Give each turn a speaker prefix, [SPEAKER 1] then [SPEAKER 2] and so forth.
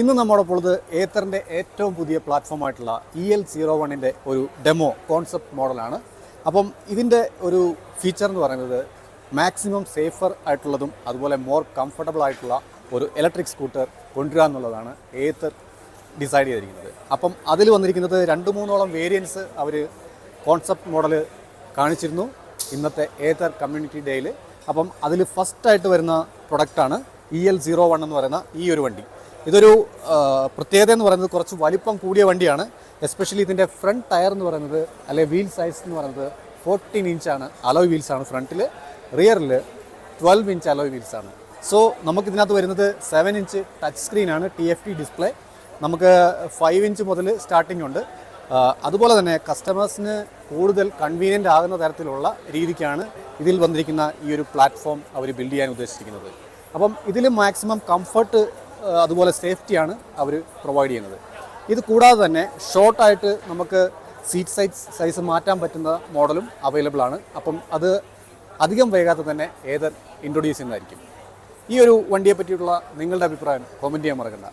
[SPEAKER 1] ഇന്ന് നമ്മോടൊപ്പം ഉള്ളത് ഏത്തറിൻ്റെ ഏറ്റവും പുതിയ പ്ലാറ്റ്ഫോമായിട്ടുള്ള EL01ൻ്റെ ഒരു ഡെമോ കോൺസെപ്റ്റ് മോഡലാണ്. അപ്പം ഇതിൻ്റെ ഒരു ഫീച്ചർ എന്ന് പറയുന്നത് മാക്സിമം സേഫർ ആയിട്ടുള്ളതും അതുപോലെ മോർ കംഫർട്ടബിൾ ആയിട്ടുള്ള ഒരു ഇലക്ട്രിക് സ്കൂട്ടർ കൊണ്ടുവരിക എന്നുള്ളതാണ് ഏത്തർ ഡിസൈഡ് ചെയ്തിരിക്കുന്നത്. അപ്പം അതിൽ വന്നിരിക്കുന്നത് 2-3ഓളം വേരിയൻസ് അവർ കോൺസെപ്റ്റ് മോഡൽ കാണിച്ചിരുന്നു ഇന്നത്തെ ഏത്തർ കമ്മ്യൂണിറ്റി ഡേയിൽ. അപ്പം അതിൽ ഫസ്റ്റായിട്ട് വരുന്ന പ്രൊഡക്റ്റാണ് EL01 എന്ന് പറയുന്ന ഈ ഒരു വണ്ടി. ഇതൊരു പ്രത്യേകത എന്ന് പറയുന്നത് കുറച്ച് വലിപ്പം കൂടിയ വണ്ടിയാണ്. എസ്പെഷ്യലി ഇതിൻ്റെ ഫ്രണ്ട് ടയർ എന്ന് പറയുന്നത് അല്ലെങ്കിൽ വീൽ സൈസ് എന്ന് പറയുന്നത് 14 ഇഞ്ചാണ്. അലോയ് വീൽസാണ് ഫ്രണ്ടിൽ, റിയറിൽ 12 ഇഞ്ച് അലോയ് വീൽസാണ്. സോ നമുക്കിതിനകത്ത് വരുന്നത് 7 ഇഞ്ച് ടച്ച് സ്ക്രീനാണ്, TFT ഡിസ്പ്ലേ. നമുക്ക് 5 ഇഞ്ച് മുതൽ സ്റ്റാർട്ടിംഗ് ഉണ്ട്. അതുപോലെ തന്നെ കസ്റ്റമേഴ്സിന് കൂടുതൽ കൺവീനിയൻ്റ് ആകുന്ന തരത്തിലുള്ള രീതിക്കാണ് ഇതിൽ വന്നിരിക്കുന്ന ഈ ഒരു പ്ലാറ്റ്ഫോം അവർ ബിൽഡ് ചെയ്യാൻ ഉദ്ദേശിച്ചിരിക്കുന്നത്. അപ്പം ഇതിൽ മാക്സിമം കംഫർട്ട് അതുപോലെ സേഫ്റ്റിയാണ് അവർ പ്രൊവൈഡ് ചെയ്യുന്നത്. ഇത് കൂടാതെ തന്നെ ഷോർട്ടായിട്ട് നമുക്ക് സീറ്റ് സൈസ് മാറ്റാൻ പറ്റുന്ന മോഡലും അവൈലബിൾ ആണ്. അപ്പം അത് അധികം വൈകാതെ തന്നെ ഏതർ ഇൻട്രൊഡ്യൂസ് ചെയ്യുന്നതായിരിക്കും. ഈ ഒരു വണ്ടിയെ പറ്റിയിട്ടുള്ള നിങ്ങളുടെ അഭിപ്രായം കമൻറ്റ് ചെയ്യാൻ മറക്കണ്ട.